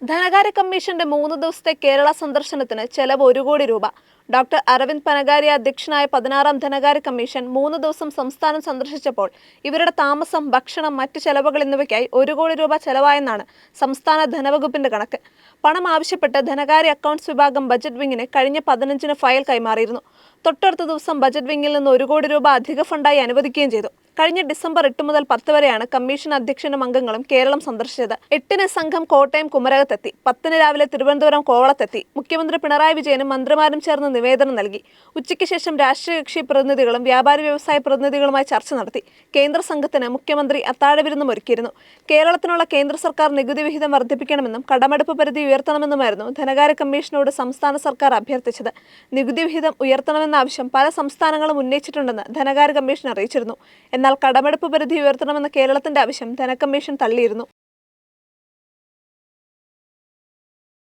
ധനകാര്യ കമ്മീഷന്റെ 3 ദിവസത്തെ കേരള സന്ദർശനത്തിന് ചെലവ് 1 കോടി രൂപ. ഡോക്ടർ അരവിന്ദ് പനഗാരിയ അധ്യക്ഷനായ 16-ാം ധനകാര്യ കമ്മീഷൻ 3 ദിവസം സംസ്ഥാനം സന്ദർശിച്ചപ്പോൾ ഇവരുടെ താമസം, ഭക്ഷണം, മറ്റ് ചെലവുകൾ എന്നിവയ്ക്കായി 1 കോടി രൂപ ചെലവായെന്നാണ് സംസ്ഥാന ധനവകുപ്പിന്റെ കണക്ക്. പണം ആവശ്യപ്പെട്ട് ധനകാര്യ അക്കൗണ്ട്സ് വിഭാഗം ബജറ്റ് വിങ്ങിന് കഴിഞ്ഞ 15-ന് ഫയൽ കൈമാറിയിരുന്നു. തൊട്ടടുത്ത ദിവസം ബജറ്റ് വിങ്ങിൽ നിന്ന് 1 കോടി രൂപ അധിക ഫണ്ടായി അനുവദിക്കുകയും ചെയ്തു. കഴിഞ്ഞ ഡിസംബർ 8 മുതൽ 10 വരെയാണ് കമ്മീഷൻ അധ്യക്ഷനും അംഗങ്ങളും കേരളം സന്ദർശിച്ചത്. 8-ന് സംഘം കോട്ടയം കുമരകത്തെത്തി. 10-ന് രാവിലെ തിരുവനന്തപുരം കോവളത്തെത്തി. മുഖ്യമന്ത്രി പിണറായി വിജയനും മന്ത്രിമാരും ചേർന്ന് നിവേദനം നൽകി. ഉച്ചയ്ക്ക് ശേഷം രാഷ്ട്രീയ കക്ഷി പ്രതിനിധികളും വ്യാപാരി വ്യവസായ പ്രതിനിധികളുമായി ചർച്ച നടത്തി. കേന്ദ്ര സംഘത്തിന് മുഖ്യമന്ത്രി അത്താഴവിരുന്നും ഒരുക്കിയിരുന്നു. കേരളത്തിനുള്ള കേന്ദ്ര സർക്കാർ നികുതി വിഹിതം വർദ്ധിപ്പിക്കണമെന്നും കടമെടുപ്പ് പരിധി ഉയർത്തണമെന്നുമായിരുന്നു ധനകാര്യ കമ്മീഷനോട് സംസ്ഥാന സർക്കാർ അഭ്യർത്ഥിച്ചത്. നികുതി വിഹിതം ഉയർത്തണമെന്ന ആവശ്യം പല സംസ്ഥാനങ്ങളും ഉന്നയിച്ചിട്ടുണ്ടെന്ന് ധനകാര്യ കമ്മീഷൻ അറിയിച്ചിരുന്നു. എന്നാൽ കടമെടുപ്പ് പരിധി ഉയർത്തണമെന്ന കേരളത്തിന്റെ ആവശ്യം ധനകമ്മീഷൻ തള്ളിയിരുന്നു.